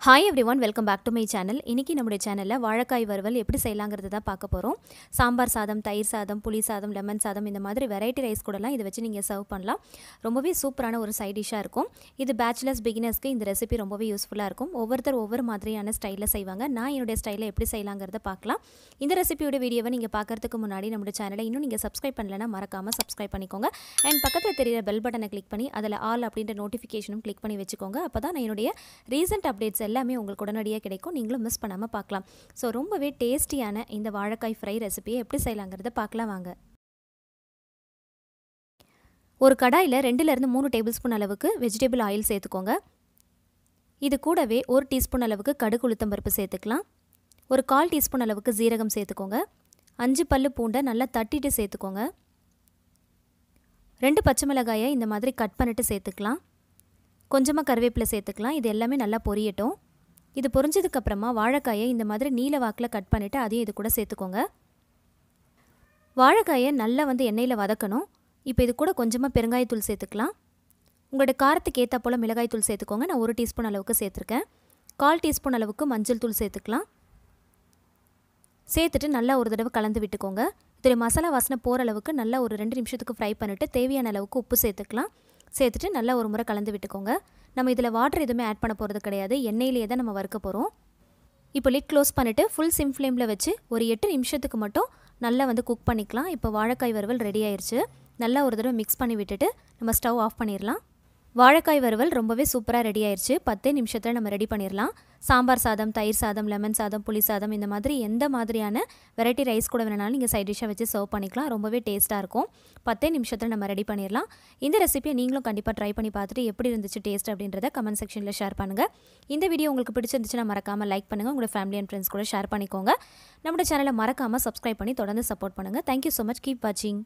Hi everyone, welcome back to my channel. இன்னைக்கு நம்முடைய சேனல்ல வாழைக்காய் வறுவல் எப்படி செய்யலாம்ங்கறத தான் பார்க்க போறோம். சாம்பார் சாதம், தயிர் சாதம், புளி சாதம், லெமன் சாதம் இந்த மாதிரி வெரைட்டி ரைஸ் கூடலாம் இத வச்சு நீங்க சர்வ் பண்ணலாம். ரொம்பவே சூப்பரான ஒரு சைட் டிஷ்ஷா இருக்கும். இது பேச்சுலர்ஸ் பிகினர்ஸ்க்கு இந்த ரெசிபி ரொம்பவே யூஸ்ஃபுல்லா இருக்கும். ஒவ்வொருத்தர் ஒவ்வொரு மாதிரியான ஸ்டைல்ல செய்வாங்க. நான் என்னோட ஸ்டைல்ல எப்படி செய்யலாம்ங்கறத பார்க்கலாம். இந்த ரெசிபியோட வீடியோவை நீங்க பார்க்கிறதுக்கு முன்னாடி நம்முடைய சேனலை இன்னும் நீங்க சப்ஸ்கிரைப் பண்ணலனா மறக்காம சப்ஸ்கிரைப் பண்ணிக்கோங்க. and பக்கத்துல தெரியுற பெல் பட்டனை கிளிக் பண்ணி அதல ஆல் அப்படிங்கற நோட்டிஃபிகேஷனும் கிளிக் பண்ணி வெச்சுக்கோங்க. அப்பதான் நான் என்னோட ரீசன்ட் அப்டேட்ஸ் எல்லாமே உங்களுக்கு உடனடியா கிடைக்கும். நீங்களும் மிஸ் பண்ணாம பார்க்கலாம். சோ ரொம்பவே டேஸ்டியான இந்த வாழைக்காய் ஃப்ரை ரெசிபியை எப்படி செய்யலாம்ங்கறத பார்க்கலாம் வாங்க. ஒரு கடாயில 2 ல இருந்து 3 டேபிள்ஸ்பூன் அளவுக்கு வெஜிடபிள் ஆயில் சேர்த்துக்கோங்க. இது கூடவே 1 டீஸ்பூன் அளவுக்கு கடுகு உளுத்தம் பருப்பு சேர்த்துக்கலாம். ஒரு 1/4 டீஸ்பூன் அளவுக்கு சீரகம் சேர்த்துக்கோங்க. 5 பல்லு பூண்டை நல்லா தட்டிட்டு சேர்த்துக்கோங்க. 2 பச்சை மிளகாயை இந்த மாதிரி கட் பண்ணிட்டு சேர்த்துக்கலாம். கொஞ்சமா கறிவேப்பிலை சேர்த்துக்கலாம். இது எல்லாமே நல்லா பொரியட்டும். இது பொரிஞ்சதுக்கு அப்புறமா வாழைக்காயை இந்த மாதிரி நீல வாக்குல கட் பண்ணிட்டு அதையும் இது கூட சேர்த்துக்கோங்க. வாழைக்காயை நல்லா எண்ணெயில வதக்கணும். இப்போ இது கூட கொஞ்சமா பெருங்காய தூள் சேர்த்துக்கலாம். உங்களுடைய காரத்துக்கு ஏத்த போல மிளகாய் தூள் சேர்த்துக்கோங்க. நான் 1 டீஸ்பூன் அளவுக்கு சேர்த்திருக்கேன். 1/4 டீஸ்பூன் அளவுக்கு மஞ்சள் தூள் சேர்த்துக்கலாம். சேர்த்துட்டு நல்லா ஒரு தடவை கலந்து விட்டுக்கோங்க. இதோட மசாலா வாசனை போற அளவுக்கு நல்லா ஒரு 2 நிமிஷத்துக்கு ஃப்ரை பண்ணிட்டு தேவையான அளவுக்கு உப்பு சேர்த்துக்கலாம். சேர்த்துட்டு நல்லா ஒரு முறை கலந்து விட்டுக்கோங்க. நம்ம இதல வாட்டர் எதுமே ஆட் பண்ண போறது கிடையாது. எண்ணெயிலேயே தான் நம்ம வறுக்க போறோம். இப்போ லிட் க்ளோஸ் பண்ணிட்டு ஃபுல் சிம் ஃப்ளேம்ல வச்சு ஒரு 8 நிமிஷத்துக்கு மட்டும் நல்லா குக் பண்ணிக்கலாம். இப்போ வாழைக்காய் வறுவல் ரெடி ஆயிருச்சு. நல்லா ஒரு தடவை mix பண்ணி விட்டுட்டு நம்ம ஸ்டவ் ஆஃப் பண்ணிரலாம். வாழைக்காய் வறுவல் ரொம்பவே சூப்பரா ரெடி ஆயிருச்சு. 10 நிமிஷத்துல நம்ம ரெடி பண்ணிரலாம். சாம்பார் சாதம், தயிர் சாதம், லெமன் சாதம், புளி சாதம் இந்த மாதிரி எந்த மாதிரியான வெரைட்டி ரைஸ் கூட வேணாலும் நீங்க சைடு டிஷ்ஷா வச்சு சர்வ் பண்ணிக்கலாம். ரொம்பவே டேஸ்டா இருக்கும். 10 நிமிஷத்துல நம்ம ரெடி பண்ணிரலாம். இந்த ரெசிபியை நீங்களும் கண்டிப்பா ட்ரை பண்ணி பார்த்துட்டு எப்படி இருந்துச்சு டேஸ்ட் அப்படின்றத கமெண்ட் செக்ஷன்ல ஷேர் பண்ணுங்க. இந்த வீடியோ உங்களுக்கு பிடிச்சிருந்துச்சுனா மறக்காம லைக் பண்ணுங்க. உங்க ஃபேமிலி and friends கூட ஷேர் பண்ணிக்கோங்க. நம்ம சேனலை மறக்காம சப்ஸ்கிரைப் பண்ணி தொடர்ந்து சப்போர்ட் பண்ணுங்க. Thank you so much. Keep watching.